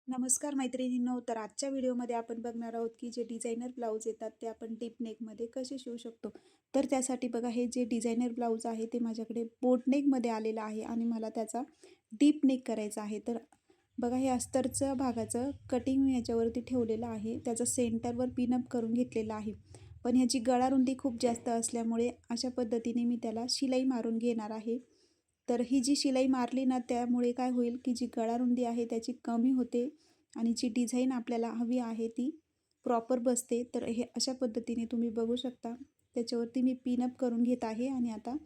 नमस्कार मैत्रिणींनो. तर आजच्या व्हिडिओमध्ये आपण बघणार आहोत की जे डिझायनर ब्लाऊज येतात ते आपण डीप नेकमध्ये कसे शिवू शकतो. तर त्यासाठी बघा, हे जे डिझायनर ब्लाऊज आहे ते माझ्याकडे बोट नेकमध्ये आलेलं आहे आणि मला त्याचा डीप नेक करायचा आहे. तर बघा, हे अस्तरचं भागाचं कटिंग मी याच्यावरती ठेवलेलं आहे. त्याचं सेंटरवर पिनअप करून घेतलेलं आहे. पण ह्याची गळारुंदी खूप जास्त असल्यामुळे अशा पद्धतीने मी त्याला शिलाई मारून घेणार आहे. तर ही जी शिलाई मारली ना, त्यामुळे काय होईल की जी गळारुंदी आहे त्याची कमी होते आणि जी डिझाईन आपल्याला हवी आहे ती प्रॉपर बसते. तर हे अशा पद्धतीने तुम्ही बघू शकता. त्याच्यावरती मी पिनअप करून घेत आहे आणि आता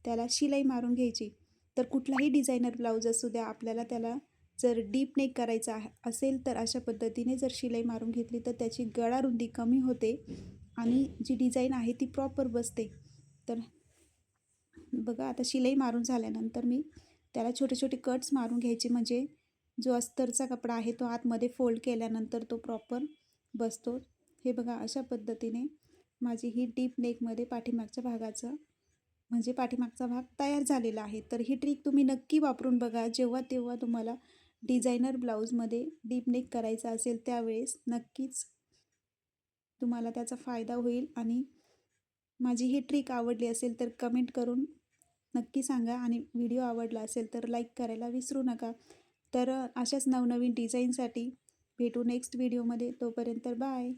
त्याला शिलाई मारून घ्यायची. तर कुठलाही डिझायनर ब्लाऊज असू द्या, आपल्याला त्याला जर डीप नेक करायचा असेल तर अशा पद्धतीने जर शिलाई मारून घेतली तर त्याची गळारुंदी कमी होते आणि जी डिझाईन आहे ती प्रॉपर बसते. तर बघा, आता शिलाई मारून झाल्यानंतर मी त्याला छोटे छोटे कट्स मारून घ्यायचे, म्हणजे जो अस्तरचा कपडा आहे तो आतमध्ये फोल्ड केल्यानंतर तो प्रॉपर बसतो. हे बघा, अशा पद्धतीने माझी ही डीप नेकमध्ये पाठीमागच्या भागाचं म्हणजे पाठीमागचा भाग तयार झालेला आहे. तर ही ट्रिक तुम्ही नक्की वापरून बघा. जेव्हा तेव्हा तुम्हाला डिझायनर ब्लाऊजमध्ये डीप नेक करायचा असेल त्यावेळेस नक्कीच तुम्हाला त्याचा फायदा होईल. आणि माझी ही ट्रिक आवडली असेल तर कमेंट करून नक्की सांगा आणि व्हिडिओ आवडला असेल तर लाईक करायला विसरू नका. तर अशाच नवनवीन डिझाईनसाठी भेटू नेक्स्ट व्हिडिओमध्ये. तोपर्यंत बाय.